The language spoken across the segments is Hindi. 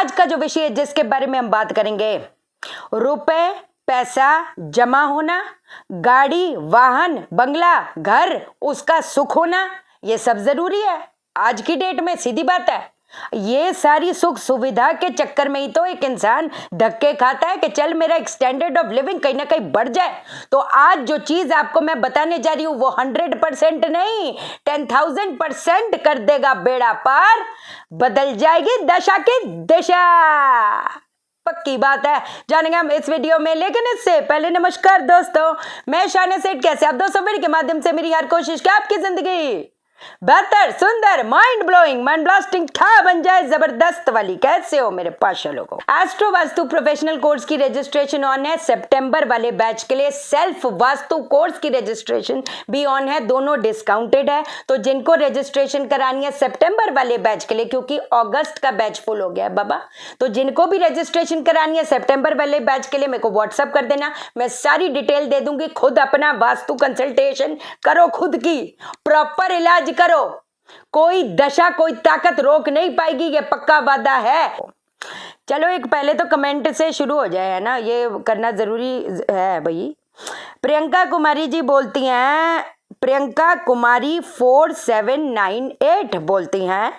आज का जो विषय है जिसके बारे में हम बात करेंगे, रुपए पैसा जमा होना, गाड़ी वाहन बंगला घर उसका सुख होना, ये सब जरूरी है आज की डेट में। सीधी बात है, ये सारी सुख सुविधा के चक्कर में ही तो एक इंसान धक्के खाता है कि चल मेरा एक स्टैंडर्ड ऑफ लिविंग कहीं ना कहीं बढ़ जाए। तो आज जो चीज आपको मैं बताने जा रही हूं वो 100% नहीं 10,000% कर देगा बेड़ा पार, बदल जाएगी दशा की दिशा। पक्की बात है, जानेंगे हम इस वीडियो में। लेकिन इससे पहले नमस्कार दोस्तों, मैं शाना सेठ। कैसे आप दोस्तों? वीडियो के माध्यम से मेरी हर कोशिश कि आपकी जिंदगी बेहतर सुंदर माइंड ब्लोइंग माइंड ब्लास्टिंग था बन जाए जबरदस्त वाली। कैसे हो मेरे पाशा लोगों? एस्ट्रो वास्तु प्रोफेशनल कोर्स की रजिस्ट्रेशन ऑन है सितंबर वाले बैच के लिए। सेल्फ वास्तु कोर्स की रजिस्ट्रेशन भी ऑन है, दोनों डिस्काउंटेड है। तो जिनको रजिस्ट्रेशन करानी है सितंबर वाले बैच के लिए, क्योंकि अगस्त का बैच फुल हो गया है बाबा, तो जिनको भी रजिस्ट्रेशन करानी है सितंबर वाले बैच के लिए मेरे को व्हाट्सअप कर देना, मैं सारी डिटेल दे दूंगी। खुद अपना वास्तु कंसल्टेशन करो, खुद की प्रॉपर इलाज करो, कोई दशा कोई ताकत रोक नहीं पाएगी, ये पक्का वादा है। चलो एक पहले तो कमेंट से शुरू हो जाए, है ना, ये करना जरूरी है भाई। प्रियंका कुमारी जी बोलती हैं, प्रियंका कुमारी 4798 बोलती हैं,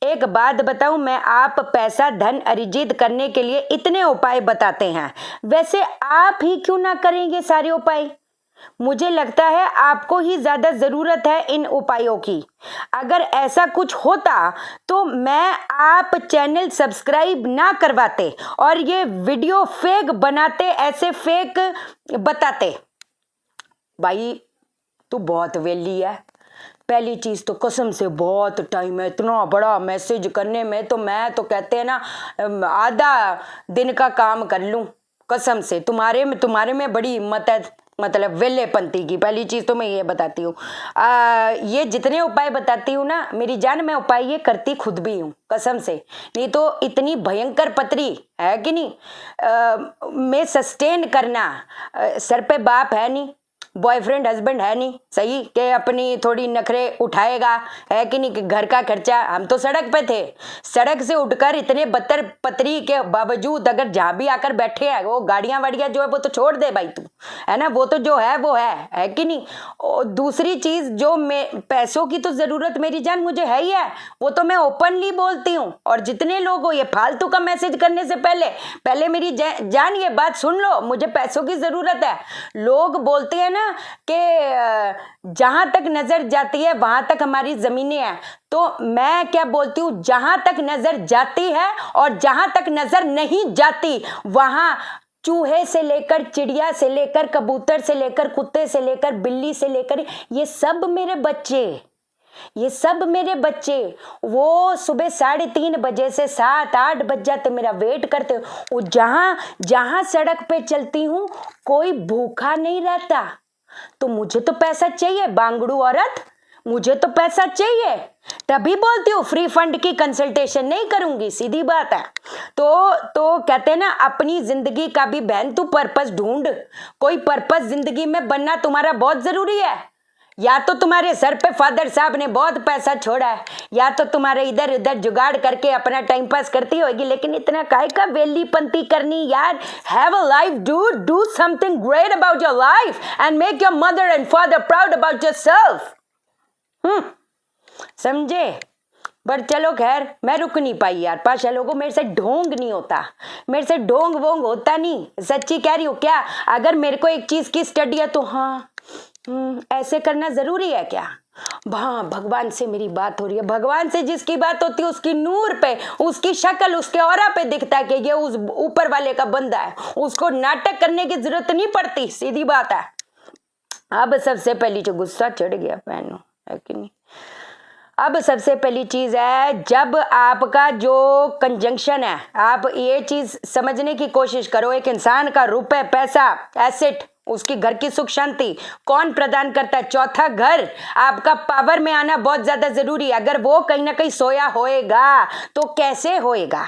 एक बात बताऊं, मैं आप पैसा धन अर्जित करने के लिए इतने उपाय बताते हैं, वैसे आप ही क्यों ना करेंगे सारे उपाय? मुझे लगता है आपको ही ज्यादा जरूरत है इन उपायों की। अगर ऐसा कुछ होता तो मैं आप चैनल सब्सक्राइब ना करवाते और ये वीडियो फेक बनाते, ऐसे फेक बताते। भाई तू बहुत वेली है। पहली चीज तो कसम से बहुत टाइम है, इतना बड़ा मैसेज करने में तो मैं तो कहते हैं ना आधा दिन का काम कर लूं कसम से। तुम्हारे में बड़ी हिम्मत है, मतलब वेलेपंती की। पहली चीज तो मैं ये बताती हूँ, ये जितने उपाय बताती हूँ ना मेरी जान, मैं उपाय ये करती खुद भी हूँ कसम से, नहीं तो इतनी भयंकर पतरी है कि नहीं। मैं सस्टेन करना, सर पे बाप है नहीं, बॉयफ्रेंड हस्बैंड है नहीं, सही कि अपनी थोड़ी नखरे उठाएगा, है कि नहीं, कि घर का खर्चा। हम तो सड़क पे थे, सड़क से उठकर इतने बदतर पतरी के बावजूद अगर जहाँ भी आकर बैठे हैं, वो गाड़ियां वाड़ियां जो है वो तो छोड़ दे भाई तू, है ना, वो तो जो है वो है कि नहीं। और दूसरी चीज जो मैं पैसों की तो जरूरत मेरी जान मुझे है ही है, वो तो मैं ओपनली बोलती हूँ। और जितने लोग हो ये फालतू का मैसेज करने से पहले मेरी जान ये बात सुन लो, मुझे पैसों की जरूरत है। लोग बोलते हैं ना कि जहां तक नजर जाती है वहां तक हमारी जमीनें हैं, तो मैं क्या बोलती हूँ, जहां तक नजर जाती है और जहां तक नजर नहीं जाती वहां चूहे से लेकर चिड़िया से लेकर कबूतर से लेकर कुत्ते से लेकर बिल्ली से लेकर ये सब मेरे बच्चे वो सुबह 3:30 बजे से 7-8 बज जाते मेरा वेट करते। वो जहां सड़क पे चलती हूँ कोई भूखा नहीं रहता, तो मुझे तो पैसा चाहिए बांगड़ू औरत, मुझे तो पैसा चाहिए, तभी बोलती हूँ फ्री फंड की कंसल्टेशन नहीं करूंगी, सीधी बात है। तो कहते हैं ना अपनी जिंदगी का भी बहन तू पर्पस ढूंढ, कोई पर्पस जिंदगी में बनना तुम्हारा बहुत जरूरी है। या तो तुम्हारे सर पे फादर साहब ने बहुत पैसा छोड़ा है, या तो तुम्हारे इधर उधर जुगाड़ करके अपना टाइम पास करती होगी, लेकिन इतना काहे का वेलीपंती करनी यार। Have a life dude, do something great about your life and make your mother and father proud about yourself. समझे? पर चलो खैर, मैं रुक नहीं पाई यार पाशा लोगों, मेरे से ढोंग नहीं होता, मेरे से ढोंग वोंग होता नहीं, सच्ची कह रही हूँ। क्या अगर मेरे को एक चीज की स्टडी है तो हाँ ऐसे करना जरूरी है क्या? हाँ भगवान से मेरी बात हो रही है, भगवान से जिसकी बात होती है उसकी नूर पे, उसकी शक्ल, उसके ऑरा पे दिखता है कि ये उस ऊपर वाले का बंदा है, उसको नाटक करने की जरूरत नहीं पड़ती, सीधी बात है। अब सबसे पहली जो गुस्सा चढ़ गया बहनों, है कि नहीं, अब सबसे पहली चीज है, जब आपका जो कंजंक्शन है, आप ये चीज समझने की कोशिश करो, एक इंसान का रुपए पैसा एसेट, उसकी घर की सुख शांति कौन प्रदान करता है? चौथा घर आपका पावर में आना बहुत ज्यादा जरूरी है। अगर वो कहीं ना कहीं सोया होएगा तो कैसे होएगा?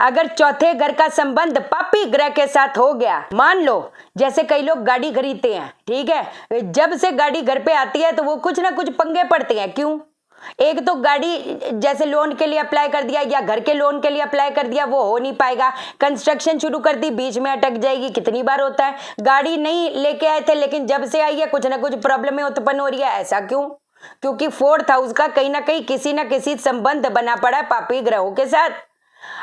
अगर चौथे घर का संबंध पापी ग्रह के साथ हो गया, मान लो जैसे कई लोग गाड़ी खरीदते हैं, ठीक है, जब से गाड़ी घर पे आती है तो वो कुछ ना कुछ पंगे पड़ते हैं। क्यों? एक तो गाड़ी जैसे लोन के लिए अप्लाई कर दिया या घर के लोन के लिए अप्लाई कर दिया, वो हो नहीं पाएगा। कंस्ट्रक्शन शुरू कर दी, बीच में अटक जाएगी। कितनी बार होता है, गाड़ी नहीं लेके आए थे लेकिन जब से आई है कुछ ना कुछ प्रॉब्लम उत्पन्न हो रही है। ऐसा क्यों? क्योंकि फोर्थ हाउस का कहीं ना कहीं किसी ना किसी संबंध बना पड़ा है पापी ग्रहों के साथ।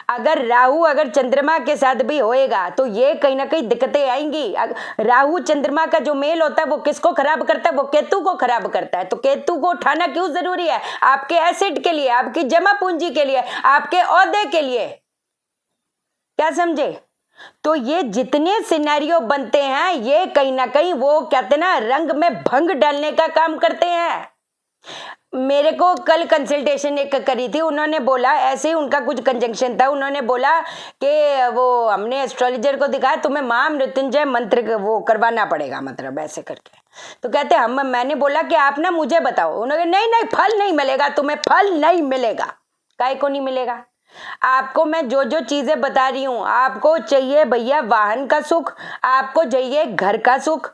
अगर राहु अगर चंद्रमा के साथ भी होएगा तो ये कहीं ना कहीं दिक्कतें आएंगी। राहु चंद्रमा का जो मेल होता है वो किसको खराब करता है? वो केतु को खराब करता है। तो केतु को उठाना क्यों जरूरी है? आपके एसेट के लिए, आपकी जमा पूंजी के लिए, आपके ओहदे के लिए। क्या समझे? तो ये जितने सिनेरियो बनते हैं ये कहीं ना कहीं वो कहते हैं ना रंग में भंग डालने का काम करते हैं। मेरे को कल कंसल्टेशन एक करी थी, उन्होंने बोला ऐसे ही उनका कुछ कंजंक्शन था, उन्होंने बोला कि वो हमने एस्ट्रोलॉजर को दिखाया तुम्हें महामृत्युंजय मंत्र वो करवाना पड़ेगा, मतलब ऐसे करके। तो कहते मैंने बोला कि आप ना मुझे बताओ। उन्होंने नहीं नहीं फल नहीं मिलेगा तुम्हें, फल नहीं मिलेगा। काहे को नहीं मिलेगा? आपको मैं जो जो चीजें बता रही हूं, आपको चाहिए भैया वाहन का सुख, आपको चाहिए घर का सुख।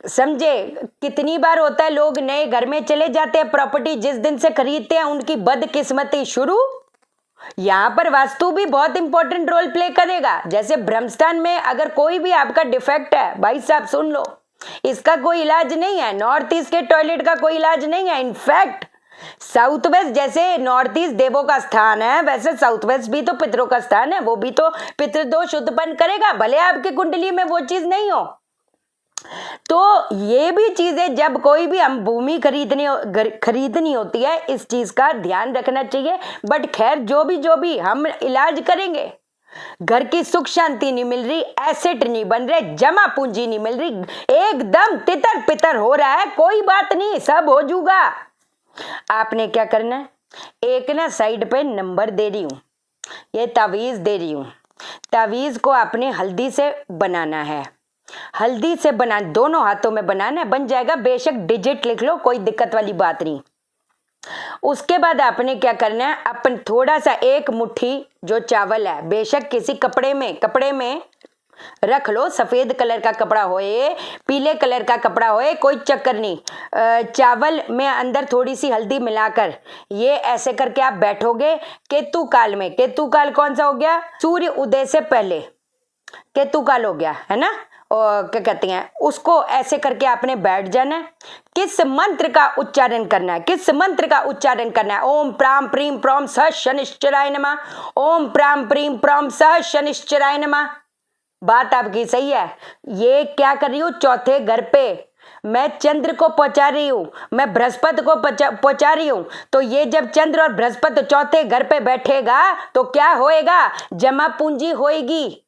समझे? कितनी बार होता है लोग नए घर में चले जाते हैं, प्रॉपर्टी जिस दिन से खरीदते हैं उनकी बदकिस्मती शुरू। यहां पर वास्तु भी बहुत इंपॉर्टेंट रोल प्ले करेगा। जैसे ब्रह्मस्थान में अगर कोई भी आपका डिफेक्ट है, भाई साहब सुन लो, इसका कोई इलाज नहीं है। नॉर्थ ईस्ट के टॉयलेट का कोई इलाज नहीं है। इनफैक्ट साउथ वेस्ट, जैसे नॉर्थ ईस्ट देवों का स्थान है वैसे साउथ वेस्ट भी तो पितरों का स्थान है। वो भी तो पितृदोष उत्पन्न करेगा, भले आपकी कुंडली में वो चीज नहीं हो। तो ये भी चीजें जब कोई भी हम भूमि खरीदनी होती है, इस चीज का ध्यान रखना चाहिए। बट खैर जो भी हम इलाज करेंगे, घर की सुख शांति नहीं मिल रही, एसेट नहीं बन रहे, जमा पूंजी नहीं मिल रही, एकदम तितर पितर हो रहा है, कोई बात नहीं, सब हो जाऊगा। आपने क्या करना है, एक ना साइड पे नंबर दे रही हूं, ये तावीज दे रही हूं। तावीज को आपने हल्दी से बनाना है, हल्दी से बना, दोनों हाथों में बनाना है, बन जाएगा। बेशक डिजिट लिख लो, कोई दिक्कत वाली बात नहीं। उसके बाद आपने क्या करना है, अपन थोड़ा सा एक मुट्ठी जो चावल है, बेशक किसी कपड़े में रख लो, सफेद कलर का कपड़ा होए, पीले कलर का कपड़ा होए, कोई चक्कर नहीं। चावल में अंदर थोड़ी सी हल्दी मिलाकर ये ऐसे करके आप बैठोगे केतु काल में। केतु काल कौन सा हो गया? सूर्य उदय से पहले केतु काल हो गया है ना। और क्या कहते हैं उसको, ऐसे करके आपने बैठ जाना है। किस मंत्र का उच्चारण करना है? किस मंत्र का उच्चारण करना है? ओम प्राम प्रीम प्रॉम स शनिश्चराय नमः। ओम प्राम प्रीम प्रॉम स शनिश्चराय नमः। बात आपकी सही है। ये क्या कर रही हूँ, चौथे घर पे मैं चंद्र को पहुंचा रही हूँ, मैं बृहस्पति को पहुंचा रही हूँ। तो ये जब चंद्र और बृहस्पति चौथे घर पे बैठेगा तो क्या होएगा? जमा पूंजी होएगी,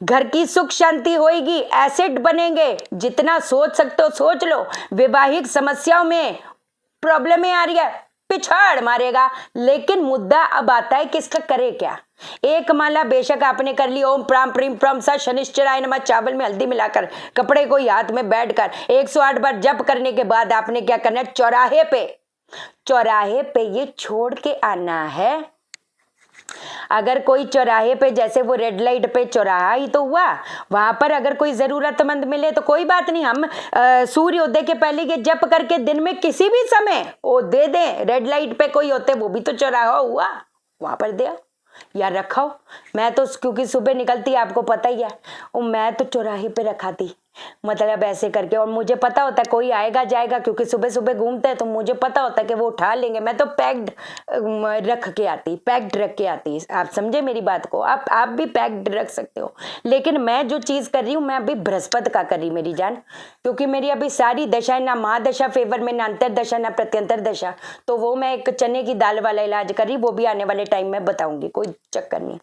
घर की सुख शांति होएगी, एसेट बनेंगे। जितना सोच सकते हो सोच लो। वैवाहिक समस्याओं में प्रॉब्लम आ रही है, पिछाड़ मारेगा। लेकिन मुद्दा अब आता है कि इसका करे क्या। एक माला बेशक आपने कर ली, ओम प्राम प्रीम प्रम सा शनिश्चराय नमः, चावल में हल्दी मिलाकर कपड़े को हाथ में बैठकर 108 बार जप करने के बाद आपने क्या करना है, चौराहे पे ये छोड़ के आना है। अगर कोई चौराहे पे, जैसे वो रेड लाइट पे चौराहा ही तो हुआ, वहां पर अगर कोई जरूरतमंद मिले तो कोई बात नहीं, हम सूर्योदय के पहले ये जप करके दिन में किसी भी समय वो दे दें। रेड लाइट पे कोई होते, वो भी तो चौराहा हुआ, वहां पर दे या रखो। मैं तो क्योंकि सुबह निकलती आपको पता ही है, और मैं तो चौराहे पे रखा थी, मतलब ऐसे करके। और मुझे पता होता है कोई आएगा जाएगा, क्योंकि सुबह सुबह घूमते हैं तो मुझे पता होता है कि वो उठा लेंगे। मैं तो पैक्ड रख के आती। आप समझे मेरी बात को? आप भी पैक्ड रख सकते हो। लेकिन मैं जो चीज कर रही हूँ, मैं अभी बृहस्पति का कर रही मेरी जान, क्योंकि मेरी अभी सारी दशाएं, ना महादशा फेवर में, ना अंतर दशा, ना प्रत्यंतर दशा। तो वो मैं एक चने की दाल वाला इलाज कर रही, वो भी आने वाले टाइम में बताऊंगी, कोई चक्कर नहीं।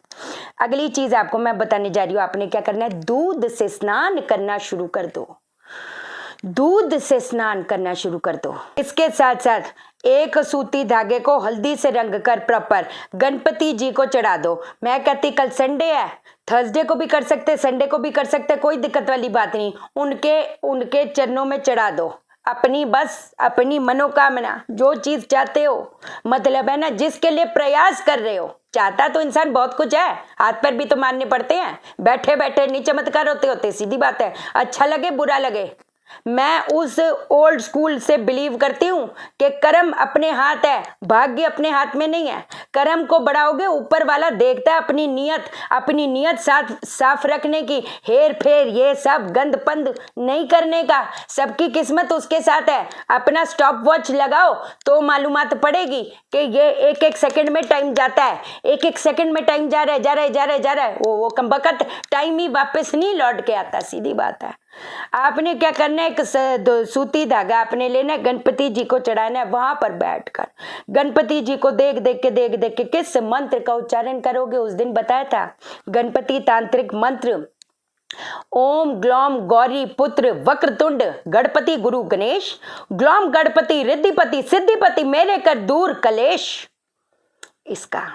अगली चीज आपको मैं बताने जा रही हूँ, आपने क्या करना है, दूध से स्नान करना शुरू कर दो। दूध से स्नान करना शुरू कर दो। इसके साथ साथ एक सूती धागे को हल्दी से रंग कर प्रॉपर गणपति जी को चढ़ा दो। मैं कहती कल संडे है, थर्सडे को भी कर सकते, संडे को भी कर सकते, कोई दिक्कत वाली बात नहीं। उनके चरणों में चढ़ा दो अपनी मनोकामना, जो चीज चाहते हो, मतलब है ना, जिसके लिए प्रयास कर रहे हो। चाहता तो इंसान बहुत कुछ है, हाथ पैर भी तो मारने पड़ते हैं, बैठे बैठे नहीं चमत्कार होते, सीधी बात है। अच्छा लगे बुरा लगे, मैं उस ओल्ड स्कूल से बिलीव करती हूँ कि कर्म अपने हाथ है, भाग्य अपने हाथ में नहीं है। कर्म को बढ़ाओगे, ऊपर वाला देखता है अपनी नीयत साफ रखने की, हेर फेर ये सब गंद पंद नहीं करने का। सबकी किस्मत उसके साथ है। अपना स्टॉप वॉच लगाओ तो मालूमात पड़ेगी कि ये एक एक सेकंड में टाइम जाता है, एक एक सेकंड में टाइम जा रहा है। वो कमबख्त टाइम ही वापस नहीं लौट के आता, सीधी बात है। आपने क्या करना है, एक सूती धागा आपने लेना है, गणपति जी को चढ़ाना है, वहां पर बैठकर गणपति जी को देख देख के किस मंत्र का उच्चारण करोगे। उस दिन बताया था गणपति तांत्रिक मंत्र, ओम ग्लौम गौरी पुत्र वक्रतुंड गणपति गुरु गणेश, ग्लौम गणपति रिद्धिपति सिद्धिपति मेरे कर दूर कलेश। इसका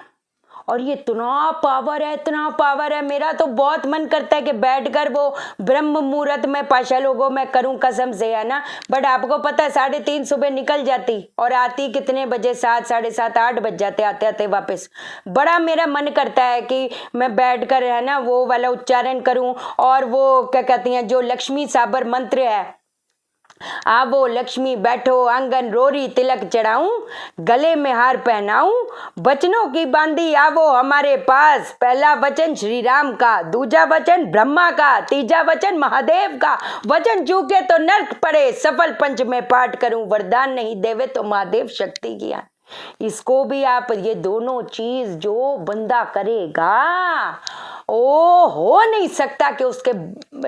और ये इतना पावर है। मेरा तो बहुत मन करता है कि बैठकर वो ब्रह्म मुहूर्त में पाशा लोगों में करूं, कसम से, है ना। बट आपको पता है 3:30 सुबह निकल जाती और आती कितने बजे, 7, 7:30, 8 बज जाते आते आते वापस। बड़ा मेरा मन करता है कि मैं बैठकर, है ना, वो वाला उच्चारण करूं और वो क्या कहती हैं जो लक्ष्मी साबर मंत्र है, आवो लक्ष्मी बैठो आंगन रोरी तिलक चढ़ाऊं, गले में हार पहनाऊं, वचनों की बांधी आवो हमारे पास। पहला वचन श्री राम का, दूजा वचन ब्रह्मा का, तीजा वचन महादेव का। वचन चूके तो नर्क पड़े, सफल पंच में पाठ करूं, वरदान नहीं देवे तो महादेव शक्ति ज्ञान। इसको भी आप, ये दोनों चीज जो बंदा करेगा, ओ हो नहीं सकता कि उसके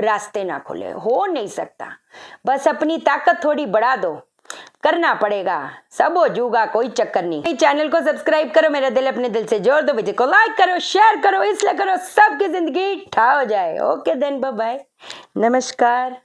रास्ते ना खुले, हो नहीं सकता। बस अपनी ताकत थोड़ी बढ़ा दो, करना पड़ेगा, सब हो जाऊगा, कोई चक्कर नहीं। चैनल को सब्सक्राइब करो, मेरा दिल अपने दिल से जोड़ दो, वीडियो को लाइक करो, शेयर करो, इसलिए करो सबकी जिंदगी ठा हो जाए। ओके देन, बाय बाय, नमस्कार।